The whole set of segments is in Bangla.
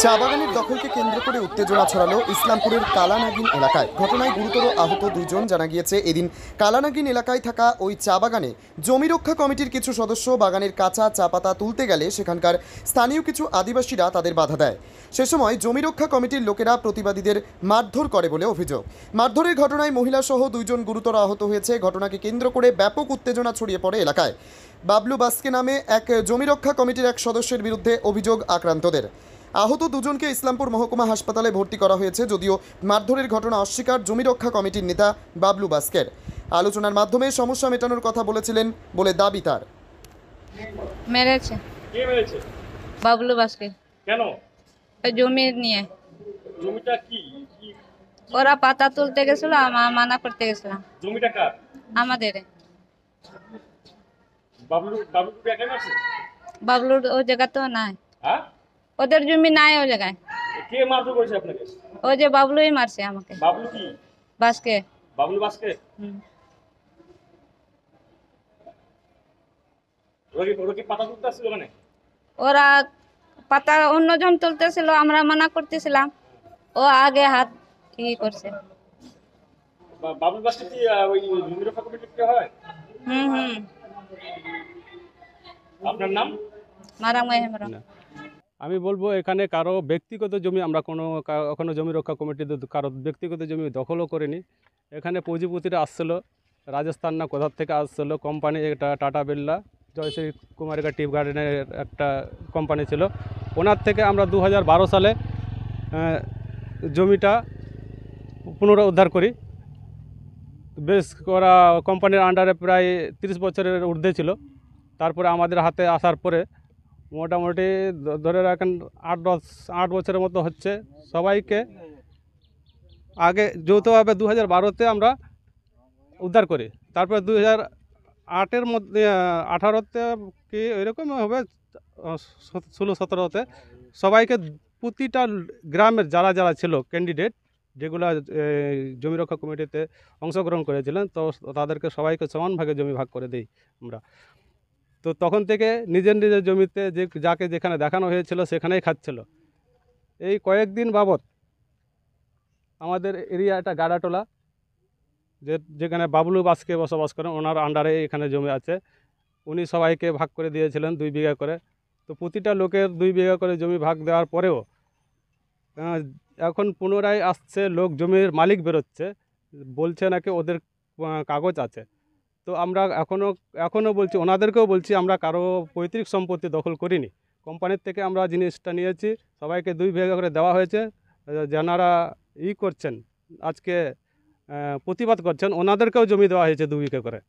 চা বাগানের দখলকে কেন্দ্র করে উত্তেজনা ছড়ালো ইসলামপুরের কালানাগিন এলাকায়। ঘটনায় গুরুতর আহত দুইজন। জানা গিয়েছে, এদিন কালানাগিন এলাকায় থাকা ওই চা বাগানে জমি রক্ষা কমিটির কিছু সদস্য বাগানের কাঁচা চা পাতা তুলতে গেলে সেখানকার স্থানীয় কিছু আদিবাসীরা তাদের বাধা দেয়। সে সময় জমি রক্ষা কমিটির লোকেরা প্রতিবাদীদের মারধর করে বলে অভিযোগ। মারধরের ঘটনায় মহিলাসহ দুইজন গুরুতর আহত হয়েছে। ঘটনাকে কেন্দ্র করে ব্যাপক উত্তেজনা ছড়িয়ে পড়ে এলাকায়। বাবলু বাস্কে নামে এক জমি রক্ষা কমিটির এক সদস্যের বিরুদ্ধে অভিযোগ আক্রান্তদের। আহত দুজনকে ইসলামপুর মহকুমা হাসপাতালে ভর্তি করা হয়েছে, যদিও মারধরের ঘটনা অস্বীকার জমি রক্ষা কমিটির নেতা বাবলু বাস্কের। আলোচনার মাধ্যমে সমস্যা মেটানোর কথা বলেছিলেন বলে দাবি তার। মেরেছে। কে মেরেছে? বাবলু বাস্কে। কেন? জমি নিয়ে। জমিটা কি? ওরা পাতা তুলতে গেছিল, মানা করতে গেছিলাম। জমিটা কার? আমাদের। বাবলু একা আছে? বাবলুর ও জায়গা তো নাই। হ্যাঁ? ওদের জমি নাই ও জায়গায়। কে মারধর করেছে আপনাকে? ও যে বাবলুই মারছে আমাকে। বাবলু কি? বাস্কে। বাবলু বাস্কে? ওরা কি পাতা তুলতে আসছিল ওখানে? ওরা পাতা অন্যজন তুলতেছিল, আমরা মানা করতেছিলাম। ও আগে হাত করছে। বাবলু বাস্কে কি ওই জমি রক্ষা কমিটির কে হয়? আপনার নাম? মারামাই হেমরা। আমি বলবো, এখানে কারো ব্যক্তিগত জমি আমরা কখনো জমি রক্ষা কমিটিতে কারো ব্যক্তিগত জমি দখলও করিনি। এখানে পুঁজিপতিরা আসছিলো, রাজস্থান না কোথার থেকে আসছিলো। কোম্পানি একটা টাটা বিড়লা জয়শ্রী কুমারিকা টিপ গার্ডেনের একটা কোম্পানি ছিল, ওনার থেকে আমরা 2012 সালে জমিটা পুনরুদ্ধার করি। বেশ ওরা কোম্পানির আন্ডারে প্রায় 30 বছরের ঊর্ধ্বে ছিল। তারপরে আমাদের হাতে আসার পরে মোটামুটি ধরে রাখেন 8 বছরের মতো হচ্ছে। সবাইকে আগে যৌথভাবে 2012-তে আমরা উদ্ধার করি। তারপরে 2008-এর মধ্যে 18-তে কি এরকম হবে 16-17-তে সবাইকে প্রতিটা গ্রামের যারা যারা ছিল ক্যান্ডিডেট, যেগুলো জমি রক্ষা কমিটিতে অংশগ্রহণ করেছিলেন, তো তাদেরকে সবাইকে সমানভাগে জমি ভাগ করে দিই আমরা। তো তখন থেকে নিজের নিজের জমিতে যাকে যেখানে দেখানো হয়েছিল সেখানেই খাচ্ছিল। এই কয়েকদিন বাবদ আমাদের এরিয়াটা গাড়াটোলা, যেখানে বাবলু বাস্কে বসবাস করেন, ওনার আন্ডারে এখানে জমি আছে। উনি সবাইকে ভাগ করে দিয়েছিলেন 2 বিঘা করে। তো প্রতিটা লোকের 2 বিঘা করে জমি ভাগ দেওয়ার পরেও এখন পুনরায় আসছে লোক, জমির মালিক বেরোচ্ছে, বলছে নাকি ওদের কাগজ আছে। তো আমরা এখনও বলছি, ওনাদেরকেও বলছি, আমরা কারো পৈতৃক সম্পত্তি দখল করিনি। কোম্পানির থেকে আমরা জিনিসটা নিয়েছি, সবাইকে 2 বিঘা করে দেওয়া হয়েছে। যারা করছেন আজকে প্রতিবাদ করছেন, ওনাদেরকেও জমি দেওয়া হয়েছে 2 বিঘা করে।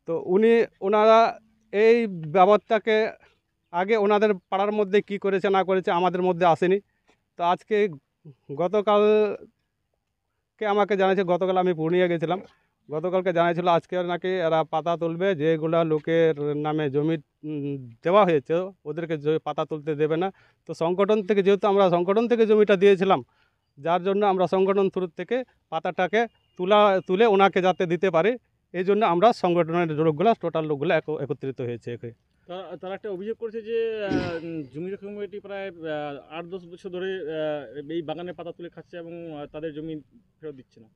তো ওনারা এই বাবদটাকে আগে ওনাদের পাড়ার মধ্যে কি করেছে না করেছে আমাদের মধ্যে আসেনি। তো আজকে গতকালকে আমাকে জানিয়েছে, গতকাল আমি পূর্ণিয়া গেছিলাম, গতকালকে জানিয়েছিল আজকে নাকি এরা পাতা তুলবে, যেগুলা লোকের নামে জমি দেওয়া হয়েছে ওদেরকে পাতা তুলতে দেবে না। তো সংগঠন থেকে, যেহেতু আমরা সংগঠন থেকে জমিটা দিয়েছিলাম, যার জন্য আমরা সংগঠন থ্রু থেকে পাতাটাকে তুলে ওনাকে যাতে দিতে পারি, এই জন্য আমরা সংগঠনের লোকগুলো, টোটাল লোকগুলো একত্রিত হয়েছে। তারা একটা অভিযোগ করেছে যে জমি রক্ষা কমিটি প্রায় 8-10 বছর ধরে এই বাগানে পাতা তুলে খাচ্ছে এবং তাদের জমি ফেরত দিচ্ছে না।